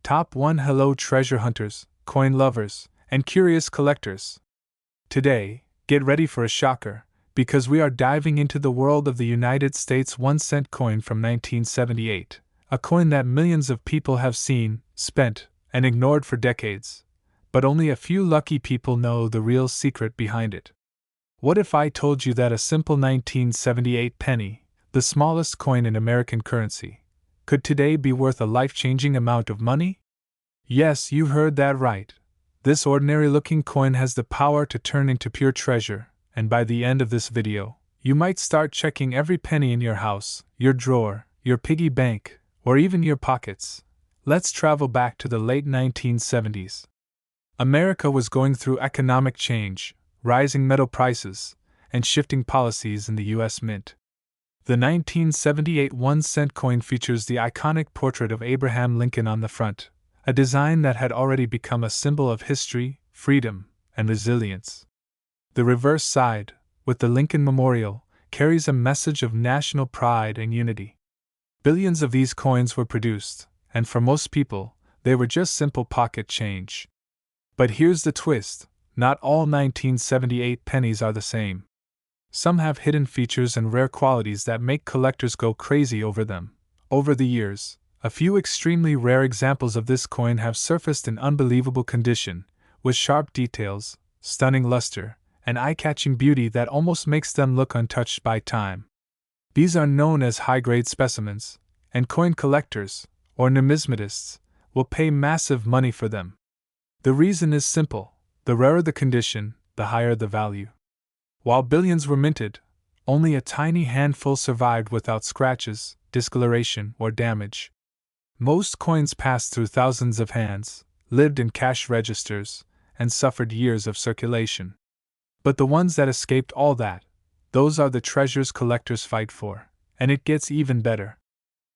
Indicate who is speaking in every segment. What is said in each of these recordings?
Speaker 1: Top 1 Hello treasure hunters, coin lovers, and curious collectors. Today, get ready for a shocker, because we are diving into the world of the United States 1-cent coin from 1978, a coin that millions of people have seen, spent, and ignored for decades. But only a few lucky people know the real secret behind it. What if I told you that a simple 1978 penny, the smallest coin in American currency, could today be worth a life-changing amount of money? Yes, you heard that right. This ordinary-looking coin has the power to turn into pure treasure, and by the end of this video, you might start checking every penny in your house, your drawer, your piggy bank, or even your pockets. Let's travel back to the late 1970s. America was going through economic change, rising metal prices, and shifting policies in the U.S. Mint. The 1978 1-cent coin features the iconic portrait of Abraham Lincoln on the front, a design that had already become a symbol of history, freedom, and resilience. The reverse side, with the Lincoln Memorial, carries a message of national pride and unity. Billions of these coins were produced, and for most people, they were just simple pocket change. But here's the twist: not all 1978 pennies are the same. Some have hidden features and rare qualities that make collectors go crazy over them. Over the years, a few extremely rare examples of this coin have surfaced in unbelievable condition, with sharp details, stunning luster, and eye-catching beauty that almost makes them look untouched by time. These are known as high-grade specimens, and coin collectors, or numismatists, will pay massive money for them. The reason is simple: the rarer the condition, the higher the value. While billions were minted, only a tiny handful survived without scratches, discoloration, or damage. Most coins passed through thousands of hands, lived in cash registers, and suffered years of circulation. But the ones that escaped all that, those are the treasures collectors fight for, and it gets even better.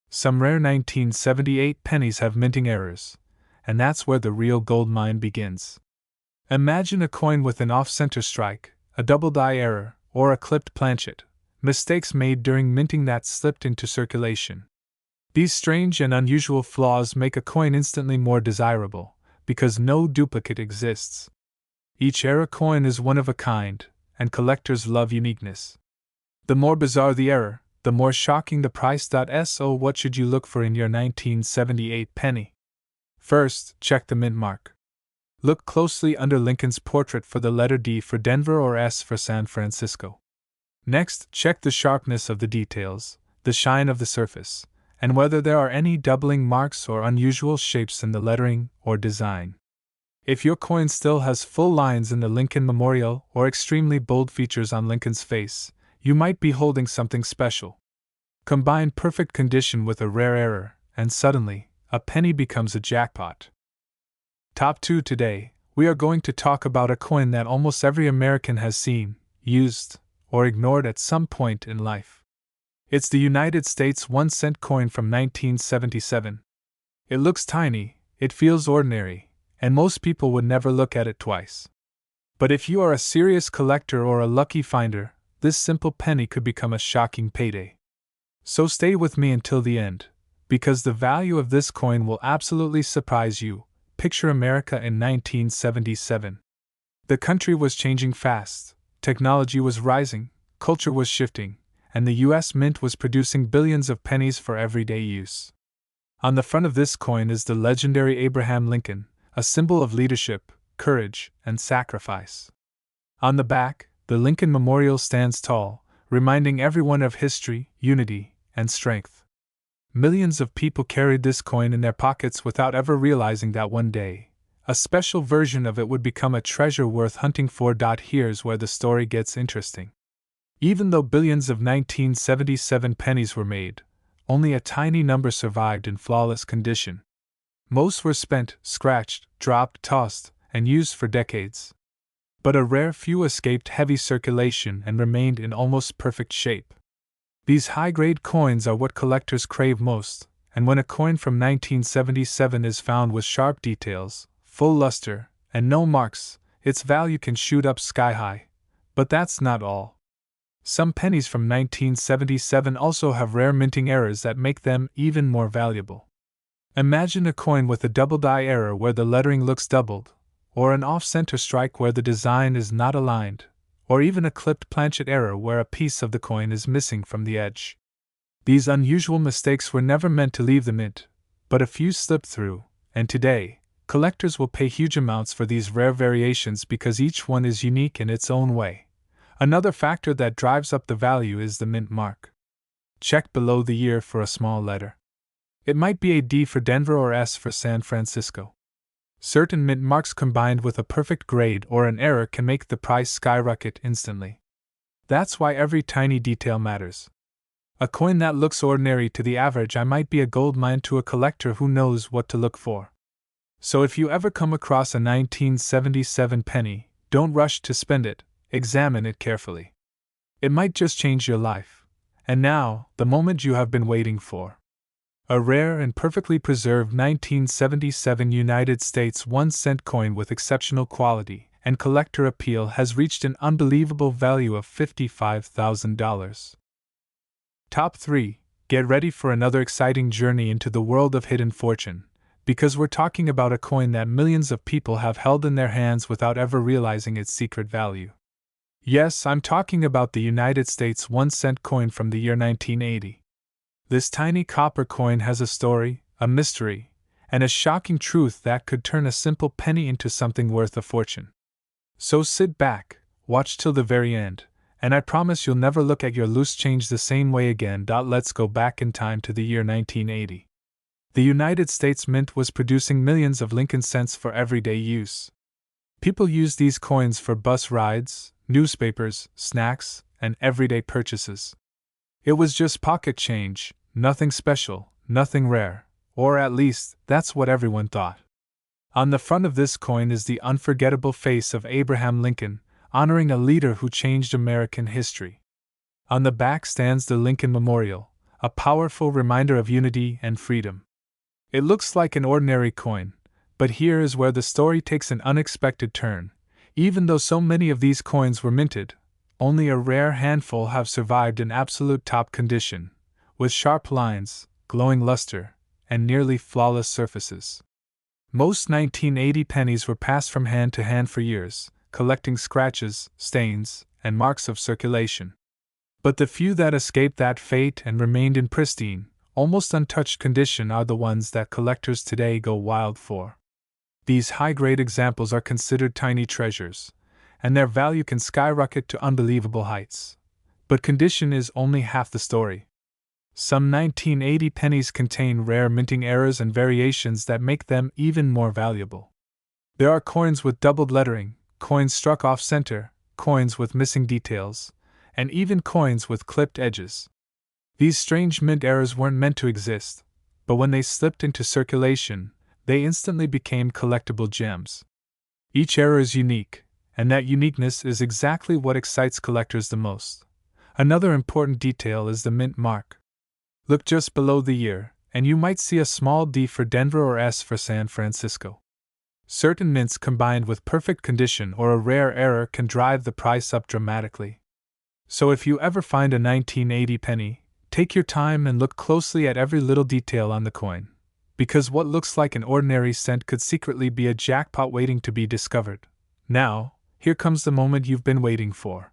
Speaker 1: Some rare 1978 pennies have minting errors, and that's where the real gold mine begins. Imagine a coin with an off-center strike, a double die error, or a clipped planchet, mistakes made during minting that slipped into circulation. These strange and unusual flaws make a coin instantly more desirable, because no duplicate exists. Each error coin is one of a kind, and collectors love uniqueness. The more bizarre the error, the more shocking the price. So what should you look for in your 1978 penny? First, check the mint mark. Look closely under Lincoln's portrait for the letter D for Denver or S for San Francisco. Next, check the sharpness of the details, the shine of the surface, and whether there are any doubling marks or unusual shapes in the lettering or design. If your coin still has full lines in the Lincoln Memorial or extremely bold features on Lincoln's face, you might be holding something special. Combine perfect condition with a rare error, and suddenly, a penny becomes a jackpot. Top 2 Today, we are going to talk about a coin that almost every American has seen, used, or ignored at some point in life. It's the United States 1-cent coin from 1977. It looks tiny, it feels ordinary, and most people would never look at it twice. But if you are a serious collector or a lucky finder, this simple penny could become a shocking payday. So stay with me until the end, because the value of this coin will absolutely surprise you. Picture America in 1977. The country was changing fast, technology was rising, culture was shifting, and the U.S. Mint was producing billions of pennies for everyday use. On the front of this coin is the legendary Abraham Lincoln, a symbol of leadership, courage, and sacrifice. On the back, the Lincoln Memorial stands tall, reminding everyone of history, unity, and strength. Millions of people carried this coin in their pockets without ever realizing that one day, a special version of it would become a treasure worth hunting for. Here's where the story gets interesting. Even though billions of 1977 pennies were made, only a tiny number survived in flawless condition. Most were spent, scratched, dropped, tossed, and used for decades. But a rare few escaped heavy circulation and remained in almost perfect shape. These high-grade coins are what collectors crave most, and when a coin from 1977 is found with sharp details, full luster, and no marks, its value can shoot up sky-high. But that's not all. Some pennies from 1977 also have rare minting errors that make them even more valuable. Imagine a coin with a double die error where the lettering looks doubled, or an off-center strike where the design is not aligned, or even a clipped planchet error where a piece of the coin is missing from the edge. These unusual mistakes were never meant to leave the mint, but a few slipped through, and today, collectors will pay huge amounts for these rare variations because each one is unique in its own way. Another factor that drives up the value is the mint mark. Check below the year for a small letter. It might be a D for Denver or S for San Francisco. Certain mint marks combined with a perfect grade or an error can make the price skyrocket instantly. That's why every tiny detail matters. A coin that looks ordinary to the average eye might be a gold mine to a collector who knows what to look for. So if you ever come across a 1977 penny, don't rush to spend it, examine it carefully. It might just change your life. And now, the moment you have been waiting for. A rare and perfectly preserved 1977 United States 1-cent coin with exceptional quality and collector appeal has reached an unbelievable value of $55,000. Top 3. Get ready for another exciting journey into the world of hidden fortune, because we're talking about a coin that millions of people have held in their hands without ever realizing its secret value. Yes, I'm talking about the United States 1-cent coin from the year 1980. This tiny copper coin has a story, a mystery, and a shocking truth that could turn a simple penny into something worth a fortune. So sit back, watch till the very end, and I promise you'll never look at your loose change the same way again. Let's go back in time to the year 1980. The United States Mint was producing millions of Lincoln cents for everyday use. People used these coins for bus rides, newspapers, snacks, and everyday purchases. It was just pocket change. Nothing special, nothing rare, or at least, that's what everyone thought. On the front of this coin is the unforgettable face of Abraham Lincoln, honoring a leader who changed American history. On the back stands the Lincoln Memorial, a powerful reminder of unity and freedom. It looks like an ordinary coin, but here is where the story takes an unexpected turn. Even though so many of these coins were minted, only a rare handful have survived in absolute top condition, with sharp lines, glowing luster, and nearly flawless surfaces. Most 1980 pennies were passed from hand to hand for years, collecting scratches, stains, and marks of circulation. But the few that escaped that fate and remained in pristine, almost untouched condition are the ones that collectors today go wild for. These high-grade examples are considered tiny treasures, and their value can skyrocket to unbelievable heights. But condition is only half the story. Some 1980 pennies contain rare minting errors and variations that make them even more valuable. There are coins with doubled lettering, coins struck off-center, coins with missing details, and even coins with clipped edges. These strange mint errors weren't meant to exist, but when they slipped into circulation, they instantly became collectible gems. Each error is unique, and that uniqueness is exactly what excites collectors the most. Another important detail is the mint mark. Look just below the year, and you might see a small D for Denver or S for San Francisco. Certain mints combined with perfect condition or a rare error can drive the price up dramatically. So if you ever find a 1980 penny, take your time and look closely at every little detail on the coin, because what looks like an ordinary cent could secretly be a jackpot waiting to be discovered. Now, here comes the moment you've been waiting for.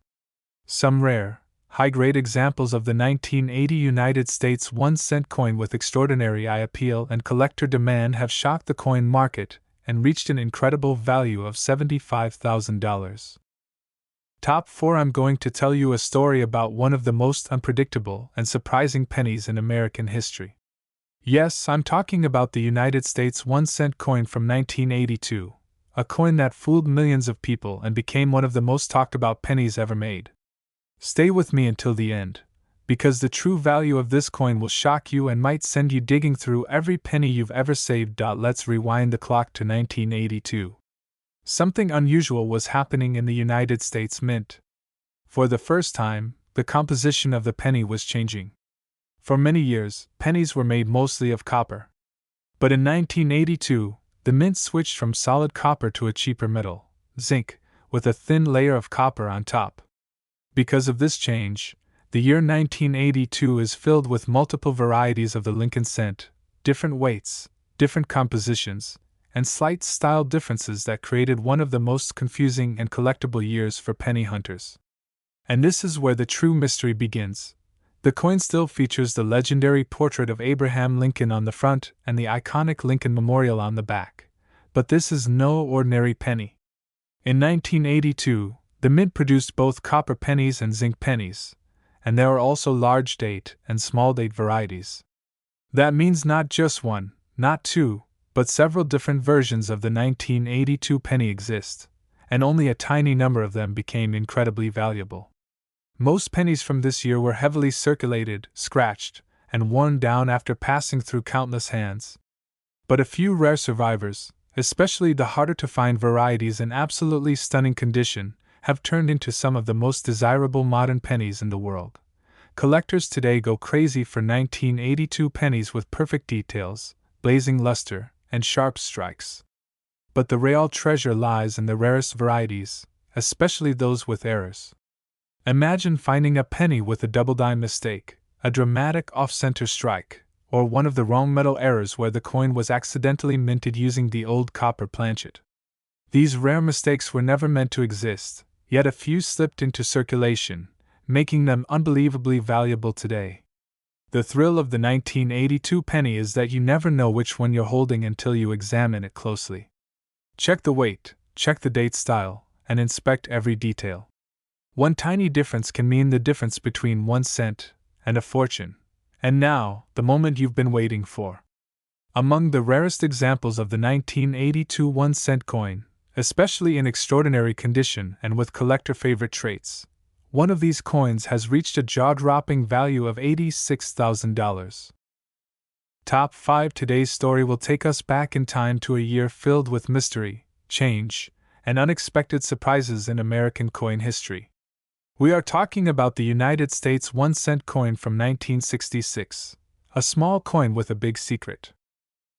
Speaker 1: Some rare, high-grade examples of the 1980 United States 1-cent coin with extraordinary eye appeal and collector demand have shocked the coin market and reached an incredible value of $75,000. Top 4. I'm going to tell you a story about one of the most unpredictable and surprising pennies in American history. Yes, I'm talking about the United States 1-cent coin from 1982, a coin that fooled millions of people and became one of the most talked about pennies ever made. Stay with me until the end, because the true value of this coin will shock you and might send you digging through every penny you've ever saved. Let's rewind the clock to 1982. Something unusual was happening in the United States Mint. For the first time, the composition of the penny was changing. For many years, pennies were made mostly of copper. But in 1982, the mint switched from solid copper to a cheaper metal, zinc, with a thin layer of copper on top. Because of this change, the year 1982 is filled with multiple varieties of the Lincoln cent, different weights, different compositions, and slight style differences that created one of the most confusing and collectible years for penny hunters. And this is where the true mystery begins. The coin still features the legendary portrait of Abraham Lincoln on the front and the iconic Lincoln Memorial on the back. But this is no ordinary penny. In 1982, the Mint produced both copper pennies and zinc pennies, and there are also large date and small date varieties. That means not just one, not two, but several different versions of the 1982 penny exist, and only a tiny number of them became incredibly valuable. Most pennies from this year were heavily circulated, scratched, and worn down after passing through countless hands. But a few rare survivors, especially the harder-to-find varieties in absolutely stunning condition, have turned into some of the most desirable modern pennies in the world. Collectors today go crazy for 1982 pennies with perfect details, blazing luster, and sharp strikes. But the real treasure lies in the rarest varieties, especially those with errors. Imagine finding a penny with a double-dime mistake, a dramatic off-center strike, or one of the wrong metal errors where the coin was accidentally minted using the old copper planchet. These rare mistakes were never meant to exist, yet a few slipped into circulation, making them unbelievably valuable today. The thrill of the 1982 penny is that you never know which one you're holding until you examine it closely. Check the weight, check the date style, and inspect every detail. One tiny difference can mean the difference between 1 cent and a fortune. And now, the moment you've been waiting for. Among the rarest examples of the 1982 1-cent coin, especially in extraordinary condition and with collector-favorite traits, one of these coins has reached a jaw-dropping value of $86,000. Top 5. Today's story will take us back in time to a year filled with mystery, change, and unexpected surprises in American coin history. We are talking about the United States 1-cent coin from 1966, a small coin with a big secret.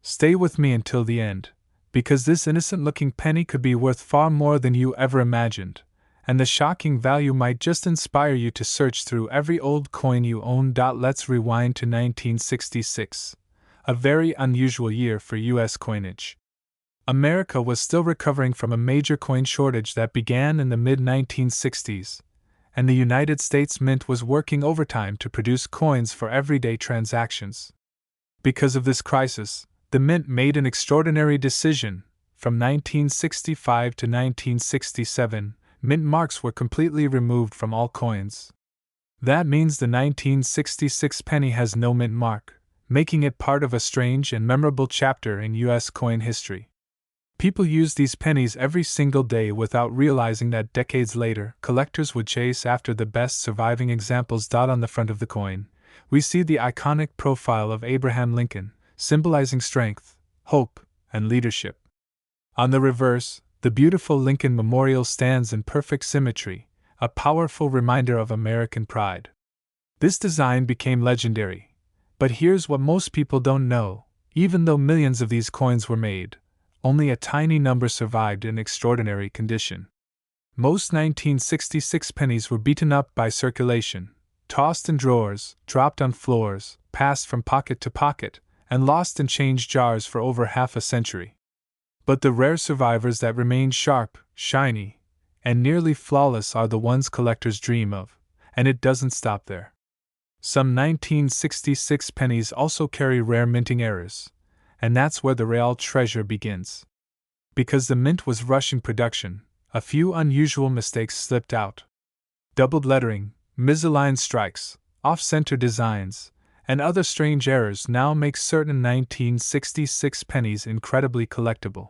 Speaker 1: Stay with me until the end, because this innocent-looking penny could be worth far more than you ever imagined, and the shocking value might just inspire you to search through every old coin you own. Let's rewind to 1966, a very unusual year for U.S. coinage. America was still recovering from a major coin shortage that began in the mid-1960s, and the United States Mint was working overtime to produce coins for everyday transactions. Because of this crisis, the Mint made an extraordinary decision. From 1965 to 1967, mint marks were completely removed from all coins. That means the 1966 penny has no mint mark, making it part of a strange and memorable chapter in U.S. coin history. People used these pennies every single day without realizing that decades later, collectors would chase after the best surviving examples. On the front of the coin, we see the iconic profile of Abraham Lincoln, symbolizing strength, hope, and leadership. On the reverse, the beautiful Lincoln Memorial stands in perfect symmetry, a powerful reminder of American pride. This design became legendary. But here's what most people don't know: even though millions of these coins were made, only a tiny number survived in extraordinary condition. Most 1966 pennies were beaten up by circulation, tossed in drawers, dropped on floors, passed from pocket to pocket, and lost in change jars for over half a century. But the rare survivors that remain sharp, shiny, and nearly flawless are the ones collectors dream of, and it doesn't stop there. Some 1966 pennies also carry rare minting errors, and that's where the real treasure begins. Because the mint was rushing production, a few unusual mistakes slipped out. Doubled lettering, misaligned strikes, off-center designs, and other strange errors now make certain 1966 pennies incredibly collectible.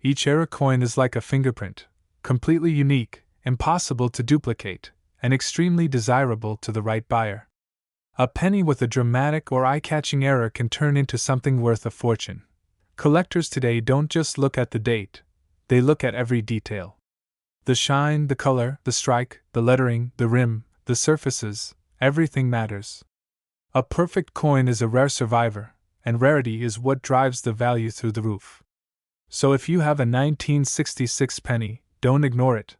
Speaker 1: Each error coin is like a fingerprint, completely unique, impossible to duplicate, and extremely desirable to the right buyer. A penny with a dramatic or eye-catching error can turn into something worth a fortune. Collectors today don't just look at the date, they look at every detail. The shine, the color, the strike, the lettering, the rim, the surfaces, everything matters. A perfect coin is a rare survivor, and rarity is what drives the value through the roof. So if you have a 1966 penny, don't ignore it.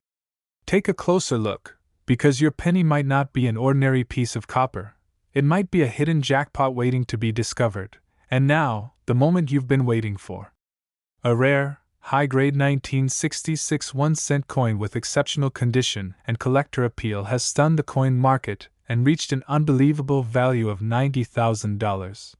Speaker 1: Take a closer look, because your penny might not be an ordinary piece of copper. It might be a hidden jackpot waiting to be discovered. And now, the moment you've been waiting for. A rare, high-grade 1966 1-cent coin with exceptional condition and collector appeal has stunned the coin market and reached an unbelievable value of $90,000.